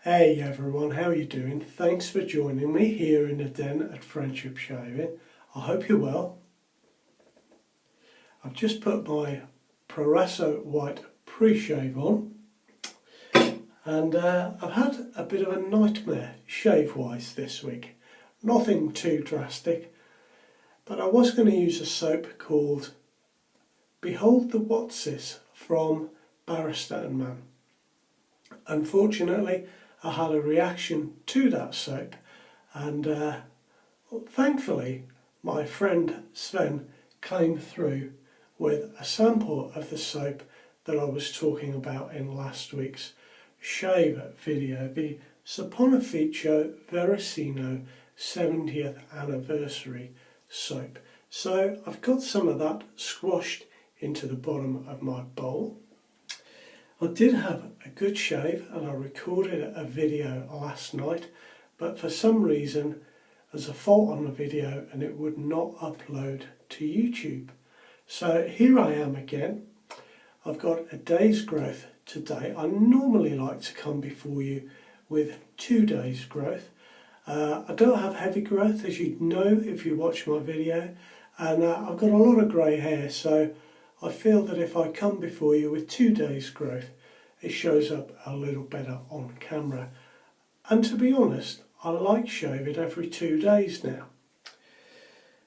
Hey everyone, how are you doing? Thanks for joining me here in the den at Friendship Shaving. I hope you're well. I've just put my Aēsop white pre-shave on and I've had a bit of a nightmare shave-wise this week. Nothing too drastic, but I was going to use a soap called Behold the Whatsis from Barrister & Man. Unfortunately, I had a reaction to that soap and thankfully my friend Sven came through with a sample of the soap that I was talking about in last week's shave video, the Saponificio Varesino 70th anniversary soap. So I've got some of that squashed into the bottom of my bowl. I did have a good shave and I recorded a video last night, but for some reason there's a fault on the video and it would not upload to YouTube. So here I am again. I've got a day's growth today. I normally like to come before you with 2 days growth. I don't have heavy growth, as you'd know if you watch my video, and I've got a lot of grey hair, so I feel that if I come before you with 2 days growth, it shows up a little better on camera. And to be honest, I like shaving every 2 days now.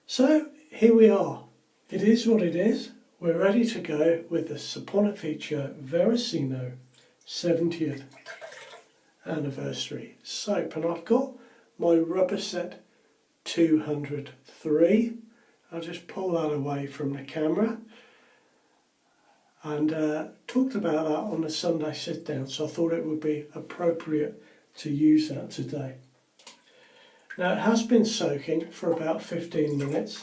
So here we are. It is what it is. We're ready to go with the Saponificio Varesino 70th anniversary soap. And I've got my Rubberset 203. I'll just pull that away from the camera. And talked about that on the Sunday sit down, so I thought it would be appropriate to use that today. Now it has been soaking for about 15 minutes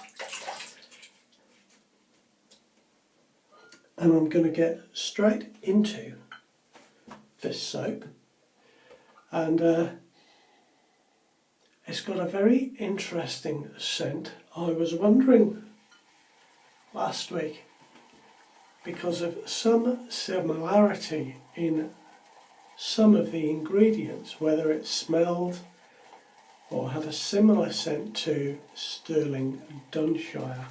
and I'm going to get straight into this soap, and it's got a very interesting scent. I was wondering last week, because of some similarity in some of the ingredients, whether it smelled or had a similar scent to Sterling Dunshire,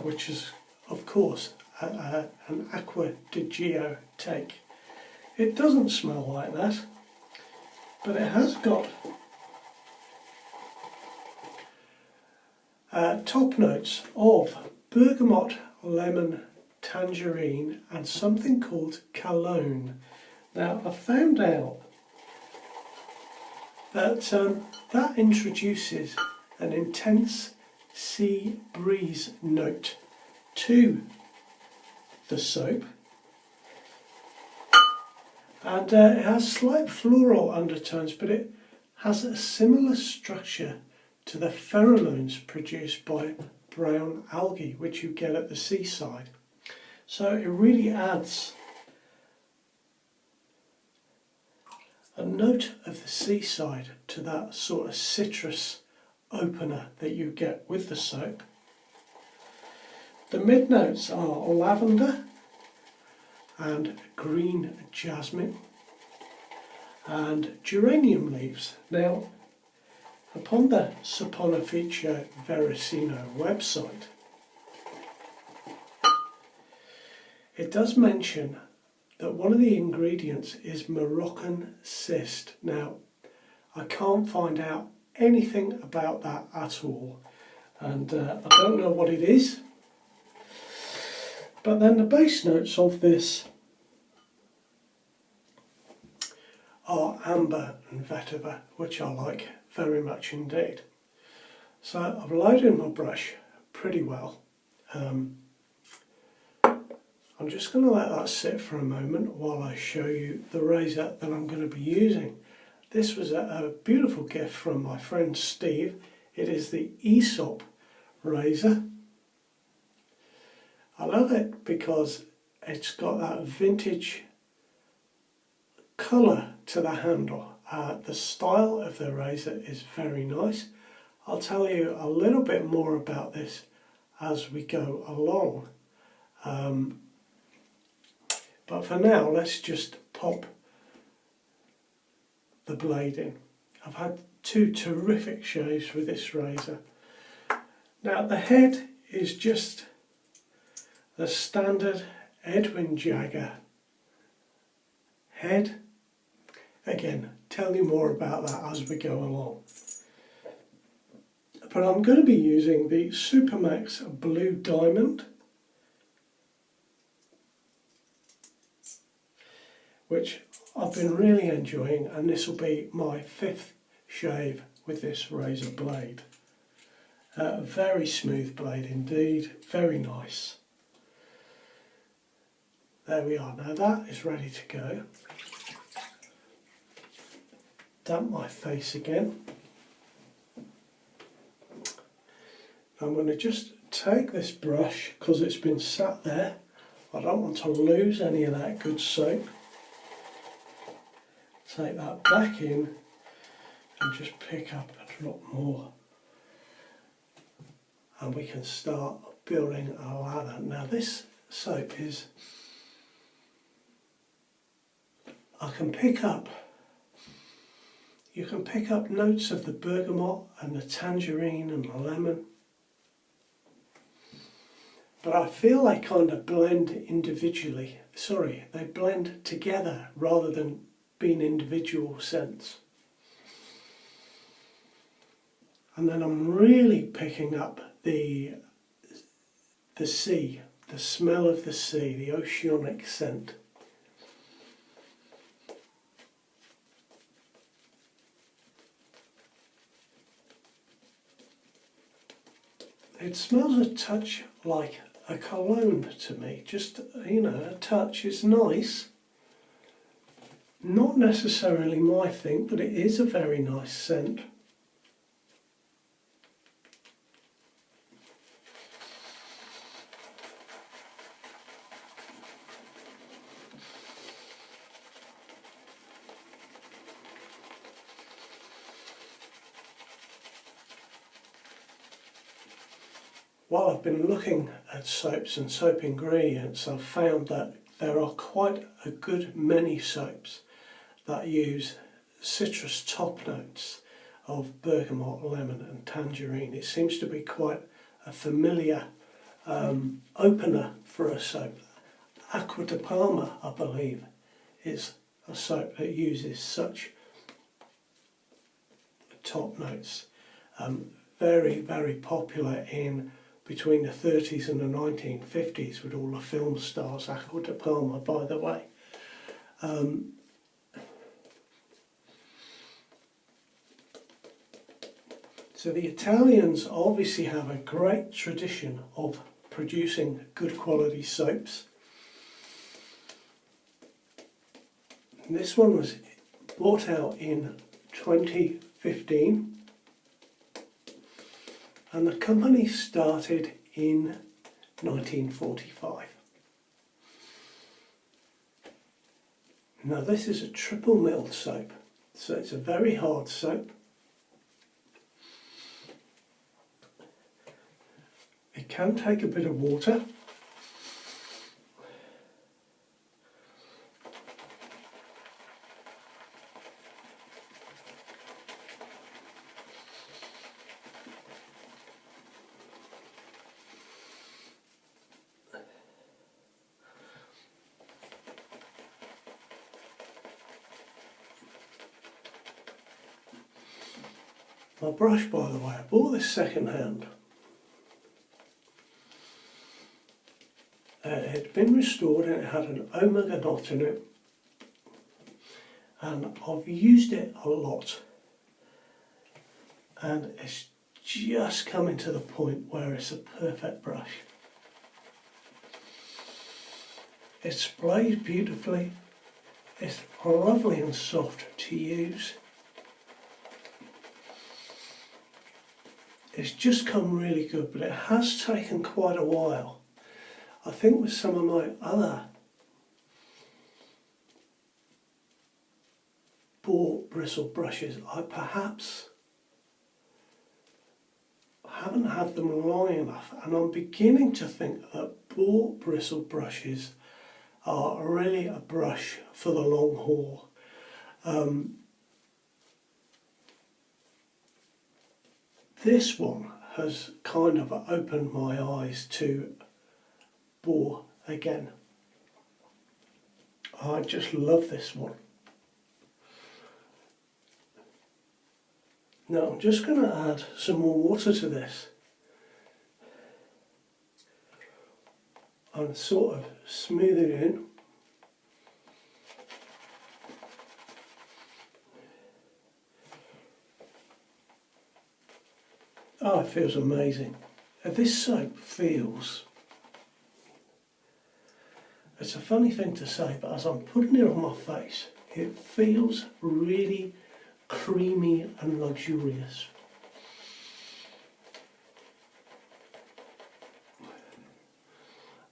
which is of course an Aqua di Gio take. It doesn't smell like that, but it has got top notes of bergamot, lemon, tangerine and something called cologne. Now I found out that that introduces an intense sea breeze note to the soap, and it has slight floral undertones, but it has a similar structure to the pheromones produced by brown algae which you get at the seaside. So it really adds a note of the seaside to that sort of citrus opener that you get with the soap. The mid notes are lavender and green jasmine and geranium leaves. Now, upon the Saponificio Varesino website, it does mention that one of the ingredients is Moroccan cyst. Now, I can't find out anything about that at all, and I don't know what it is. But then the base notes of this are amber and vetiver, which I like very much indeed. So I've loaded my brush pretty well. I'm just going to let that sit for a moment while I show you the razor that I'm going to be using. This was a beautiful gift from my friend Steve. It is the Aēsop razor. I love it because it's got that vintage colour to the handle. The style of the razor is very nice. I'll tell you a little bit more about this as we go along. But for now, let's just pop the blading. I've had two terrific shaves with this razor. Now the head is just the standard Edwin Jagger head. Again, tell you more about that as we go along. But I'm going to be using the Supermax Blue Diamond, which I've been really enjoying, and this will be my 5th shave with this razor blade. A very smooth blade indeed, very nice. There we are, now that is ready to go. Damp my face again. I'm going to just take this brush, because it's been sat there, I don't want to lose any of that good soap. Take that back in and just pick up a drop more. And we can start building a lather. Now this soap is, you can pick up notes of the bergamot and the tangerine and the lemon. But I feel they kind of blend individually. Sorry, they blend together rather than being individual scents. And then I'm really picking up the sea, the smell of the sea, the oceanic scent. It smells a touch like a cologne to me, just, you know, a touch is nice. Not necessarily my thing, but it is a very nice scent. While I've been looking at soaps and soap ingredients, I've found that there are quite a good many soaps that use citrus top notes of bergamot, lemon and tangerine. It seems to be quite a familiar opener for a soap. Aqua de Palma, I believe, is a soap that uses such top notes. Very, very popular in between the 30s and the 1950s with all the film stars. Aqua de Palma, by the way. So the Italians obviously have a great tradition of producing good quality soaps. And this one was brought out in 2015. And the company started in 1945. Now this is a triple milled soap, so it's a very hard soap. It can take a bit of water. My brush, by the way, I bought this second hand. It had been restored and it had an omega knot in it, and I've used it a lot, and it's just coming to the point where it's a perfect brush. It sprays beautifully, it's lovely and soft to use. It's just come really good, but it has taken quite a while. I think with some of my other boar bristle brushes, I perhaps haven't had them long enough, and I'm beginning to think that boar bristle brushes are really a brush for the long haul. this one has kind of opened my eyes to boar again. I just love this one. Now I'm just going to add some more water to this and sort of smooth it in. Oh, it feels amazing. This soap feels, it's a funny thing to say, but as I'm putting it on my face, it feels really creamy and luxurious.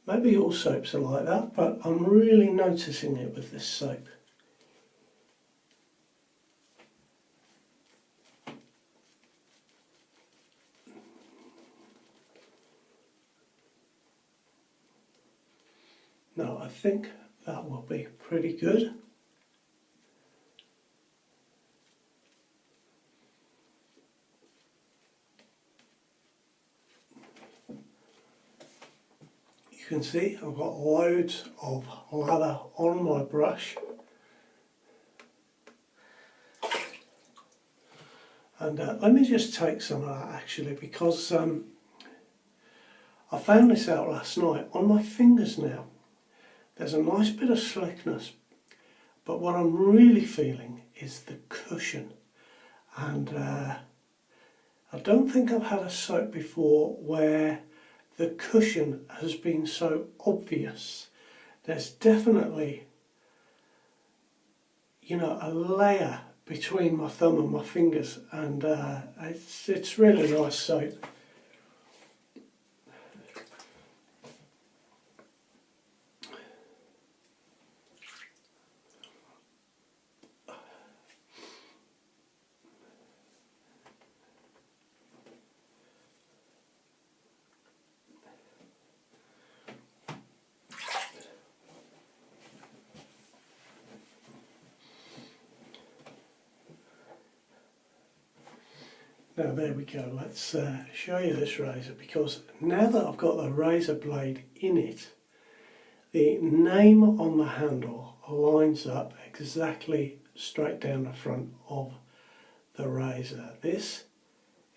Maybe all soaps are like that, but I'm really noticing it with this soap. Now I think that will be pretty good. You can see I've got loads of lather on my brush, and let me just take some of that actually, because I found this out last night. On my fingers now there's a nice bit of slickness, but what I'm really feeling is the cushion, and I don't think I've had a soap before where the cushion has been so obvious. There's definitely, you know, a layer between my thumb and my fingers, and it's really nice soap. Now there we go, let's show you this razor, because now that I've got the razor blade in it, the name on the handle lines up exactly straight down the front of the razor. This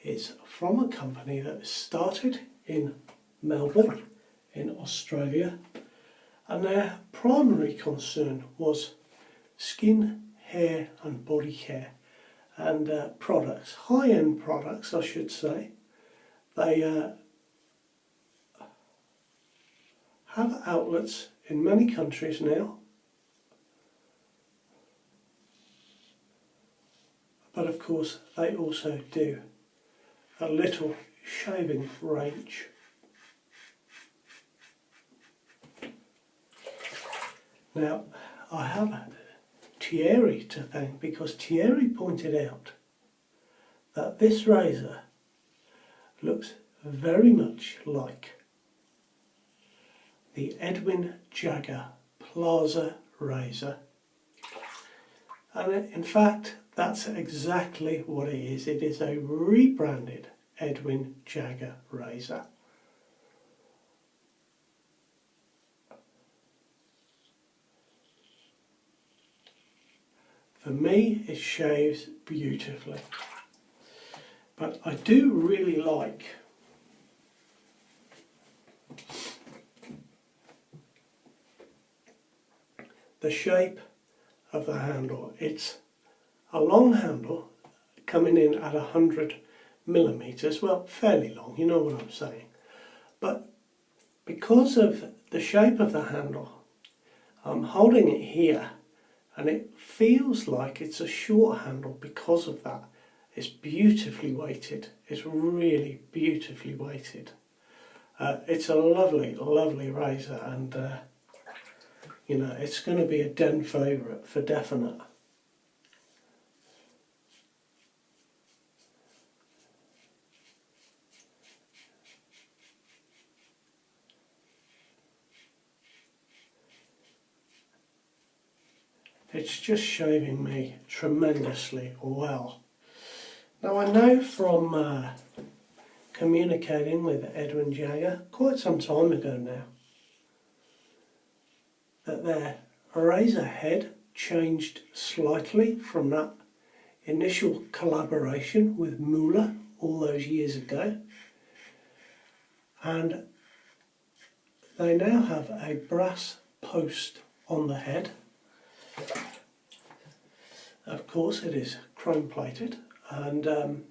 is from a company that started in Melbourne in Australia, and their primary concern was skin, hair and body care. And products, high-end products I should say. They have outlets in many countries now, but of course they also do a little shaving range. Now I have Thierry to thank, because Thierry pointed out that this razor looks very much like the Edwin Jagger Plaza razor, and in fact that's exactly what it is. It is a rebranded Edwin Jagger razor. For me, it shaves beautifully, but I do really like the shape of the handle. It's a long handle coming in at 100mm, well, fairly long, you know what I'm saying, but because of the shape of the handle, I'm holding it here and it feels like it's a short handle because of that. It's beautifully weighted. It's really beautifully weighted. It's a lovely, lovely razor, and you know, it's going to be a den favourite for definite. It's just shaving me tremendously well. Now I know from communicating with Edwin Jagger quite some time ago now that their razor head changed slightly from that initial collaboration with Muller all those years ago, and they now have a brass post on the head. Of course it is chrome plated, and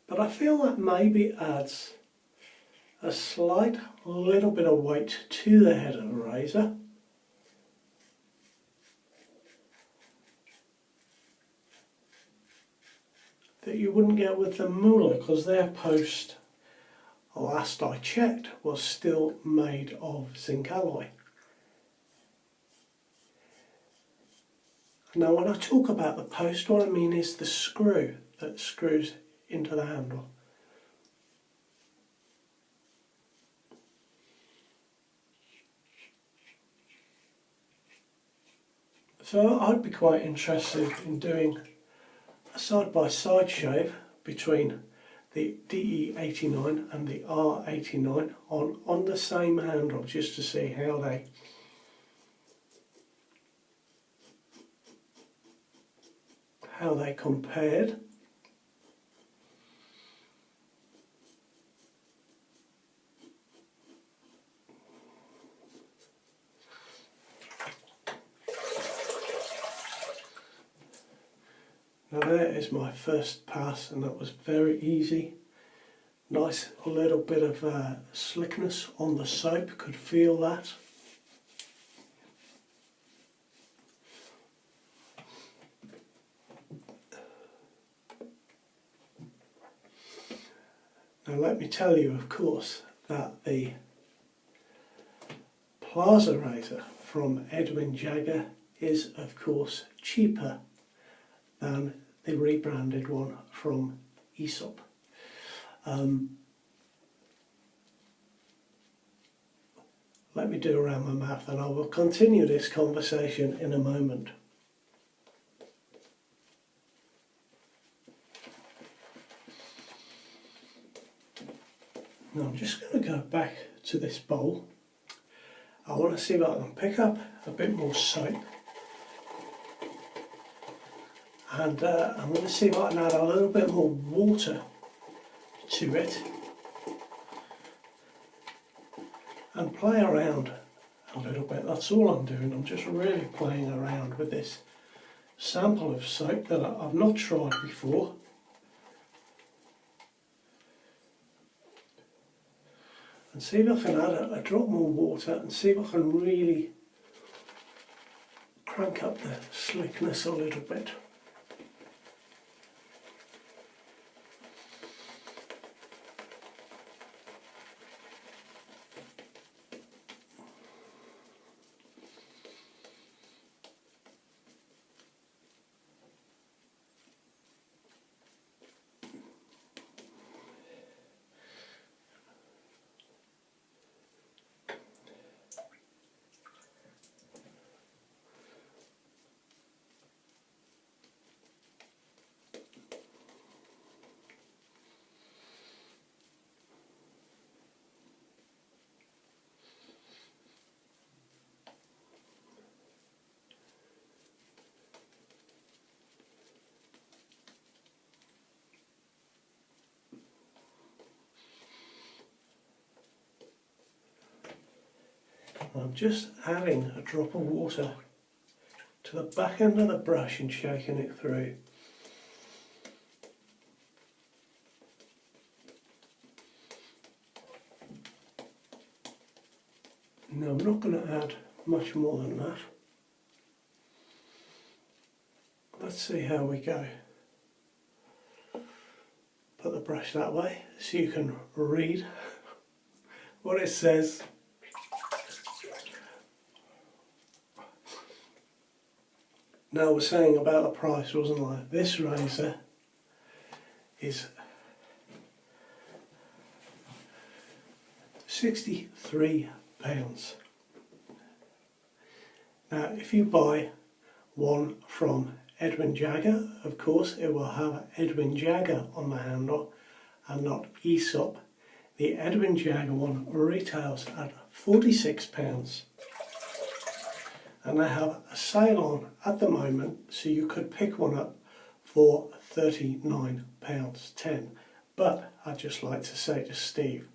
but I feel that maybe adds a slight little bit of weight to the head of the razor. That you wouldn't get with the Muller, because their post, last I checked, was still made of zinc alloy. Now when I talk about the post, what I mean is the screw that screws into the handle. So I'd be quite interested in doing a side-by-side shave between the DE89 and the R89 on the same handle, just to see how they compared. Now there is my first pass, and that was very easy. Nice little bit of slickness on the soap, could feel that. Now let me tell you, of course, that the Plaza razor from Edwin Jagger is of course cheaper than the rebranded one from Aesop. Let me do around my mouth and I will continue this conversation in a moment. Now I'm just going to go back to this bowl. I want to see if I can pick up a bit more soap, and I'm going to see if I can add a little bit more water to it and play around a little bit. That's all I'm doing. I'm just really playing around with this sample of soap that I've not tried before. And see if I can add a drop more water and see if I can really crank up the slickness a little bit. I'm just adding a drop of water to the back end of the brush and shaking it through. Now I'm not going to add much more than that. Let's see how we go. Put the brush that way so you can read what it says. Now I was saying about the price, wasn't I? This razor is £63. Now if you buy one from Edwin Jagger, of course it will have Edwin Jagger on the handle and not Aesop. The Edwin Jagger one retails at £46 and they have a sale on at the moment, so you could pick one up for £39.10. But I'd just like to say to Steve,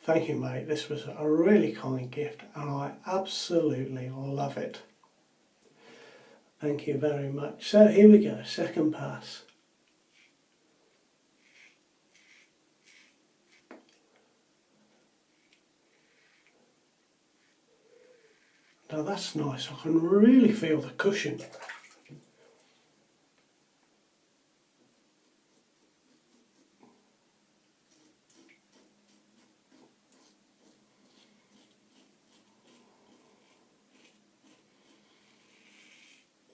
thank you mate, this was a really kind gift and I absolutely love it. Thank you very much. So here we go, second pass. Now that's nice, I can really feel the cushion.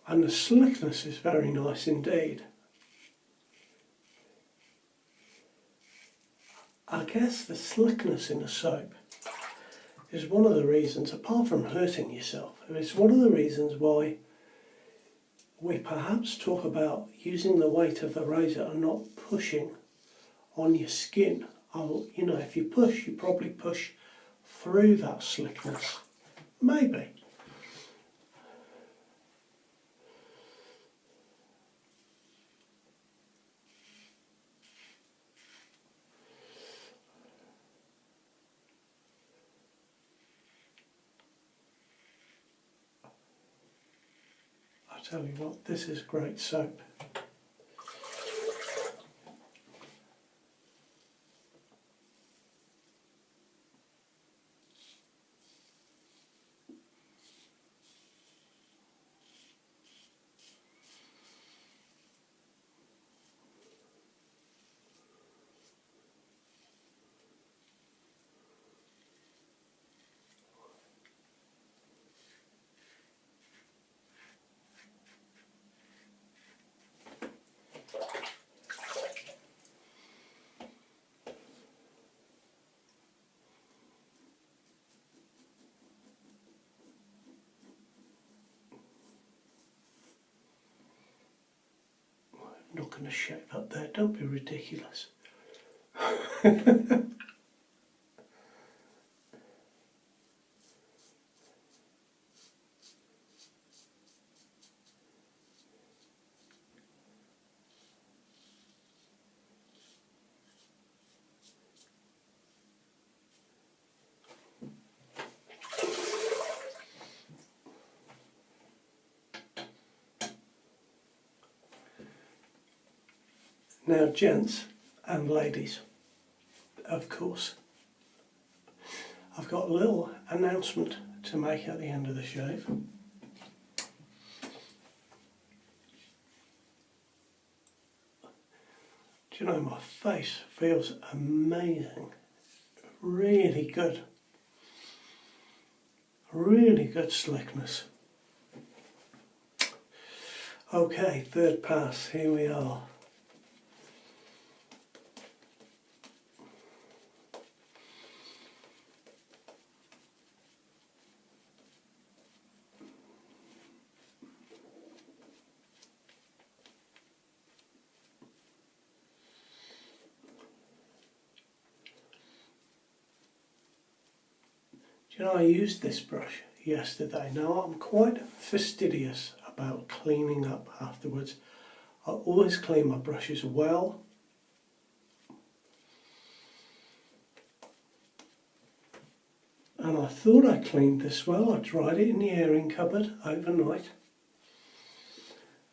And the slickness is very nice indeed. I guess the slickness in the soap is one of the reasons, apart from hurting yourself, it's one of the reasons why we perhaps talk about using the weight of the razor and not pushing on your skin. You know, if you push, you probably push through that slickness. Maybe. I tell you what, this is great soap. I'm not going to shave up there, don't be ridiculous. Now gents and ladies, of course, I've got a little announcement to make at the end of the shave. Do you know, my face feels amazing, really good slickness. Okay, third pass, here we are. Do you know, I used this brush yesterday. Now I'm quite fastidious about cleaning up afterwards. I always clean my brushes well. And I thought I cleaned this well. I dried it in the airing cupboard overnight.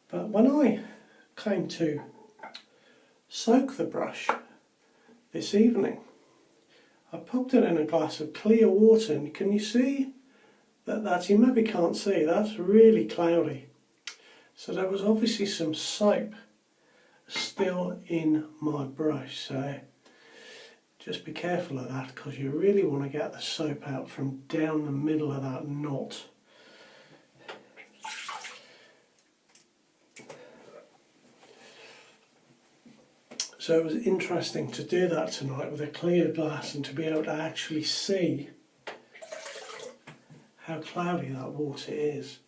But when I came to soak the brush this evening, I popped it in a glass of clear water, and can you see that you maybe can't see, that's really cloudy. So there was obviously some soap still in my brush, so just be careful of that, because you really want to get the soap out from down the middle of that knot. So it was interesting to do that tonight with a clear glass and to be able to actually see how cloudy that water is.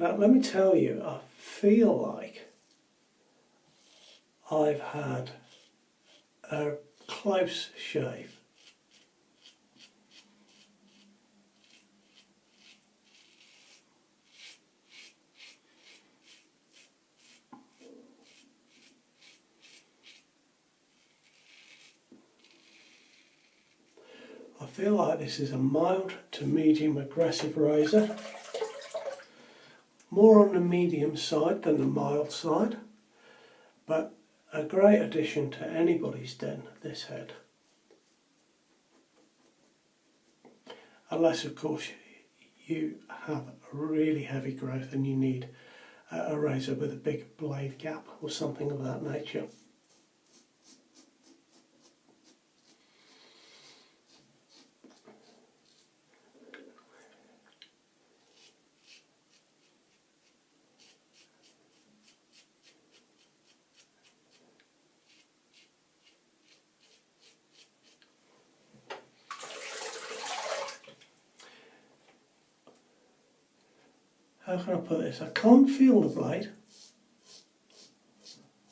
Now let me tell you, I feel like I've had a close shave. I feel like this is a mild to medium aggressive razor, more on the medium side than the mild side, but a great addition to anybody's den, this head. Unless of course you have a really heavy growth and you need a razor with a big blade gap or something of that nature. How can I put this? I can't feel the blade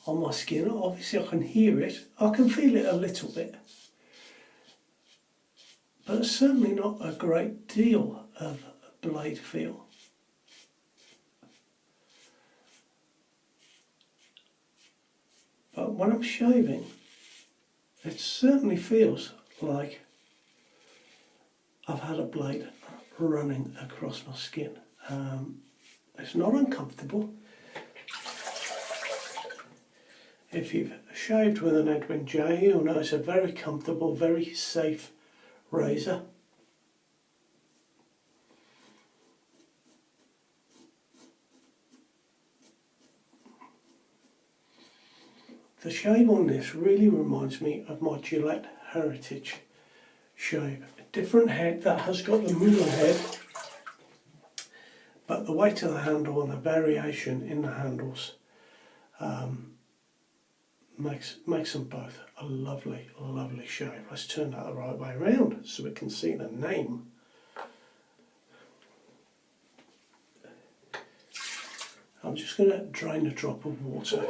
on my skin. Obviously I can hear it. I can feel it a little bit. But certainly not a great deal of blade feel. But when I'm shaving, it certainly feels like I've had a blade running across my skin. It's not uncomfortable. If you've shaved with an Edwin Jagger, you'll know it's a very comfortable, very safe razor. The shave on this really reminds me of my Gillette Heritage shave. A different head that has got the Muller head, but the weight of the handle and the variation in the handles makes them both a lovely, lovely shave. Let's turn that the right way around so we can see the name. I'm just going to drain a drop of water.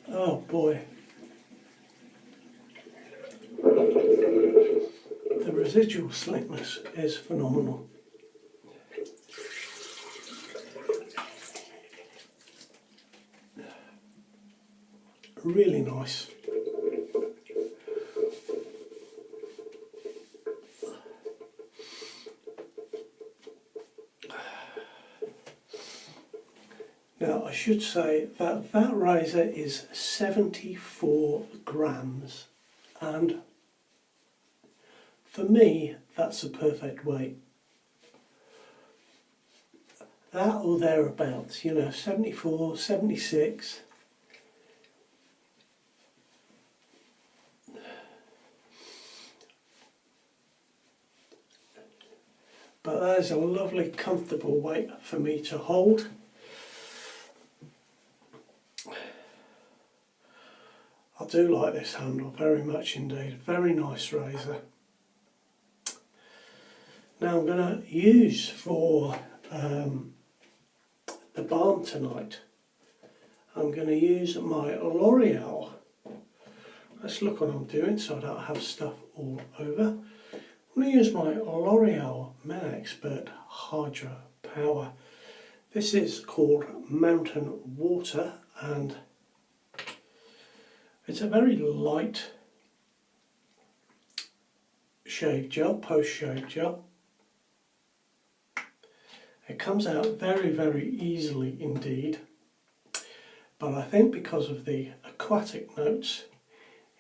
Oh boy. The residual slickness is phenomenal. Really nice. Now I should say that that razor is 74 grams, and for me that's a perfect weight. That or thereabouts, you know, 74, 76. But that is a lovely, comfortable weight for me to hold. I do like this handle very much indeed. Very nice razor. Now I'm going to use for the balm tonight, I'm going to use my L'Oreal. Let's look what I'm doing so I don't have stuff all over. I'm going to use my L'Oreal Men Expert Hydro Power. This is called Mountain Water, and it's a very light shave gel, post-shave gel. It comes out very, very easily indeed, but I think because of the aquatic notes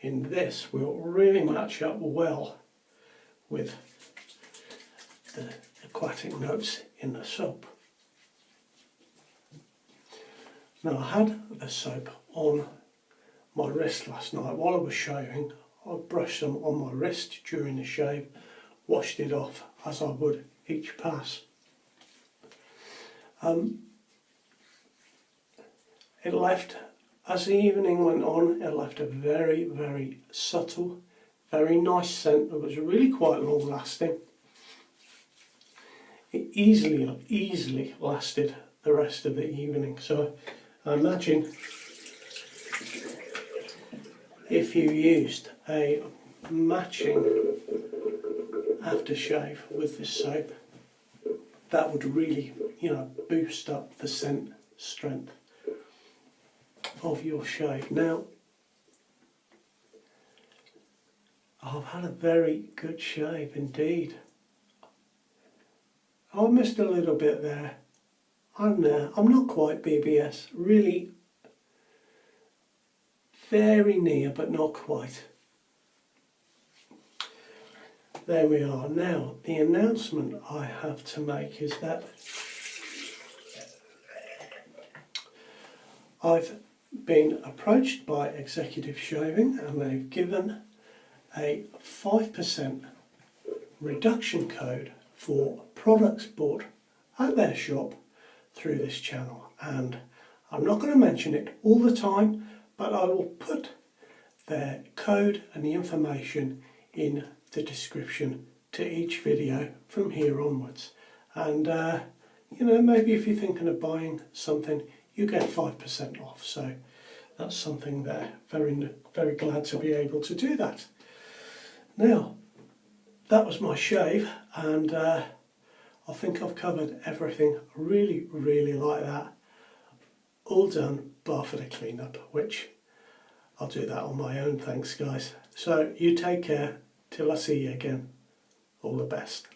in this will really match up well with the aquatic notes in the soap. Now I had the soap on my wrist last night while I was shaving. I brushed some on my wrist during the shave, washed it off as I would each pass. It left, as the evening went on, it left a very, very subtle, very nice scent that was really quite long lasting. It easily lasted the rest of the evening. So I imagine if you used a matching aftershave with this soap, that would really, boost up the scent strength of your shave. Now, I've had a very good shave indeed. I missed a little bit there. I'm not quite BBS, really very near but not quite. There we are. Now, the announcement I have to make is that I've been approached by Executive Shaving and they've given a 5% reduction code for products bought at their shop through this channel. And I'm not going to mention it all the time, but I will put their code and the information in the description to each video from here onwards. And maybe if you're thinking of buying something, you get 5% off. So that's something there. Very, very glad to be able to do that. Now, that was my shave, and I think I've covered everything really like that. All done bar for the cleanup, which I'll do that on my own, thanks guys. So you take care till I see you again. All the best.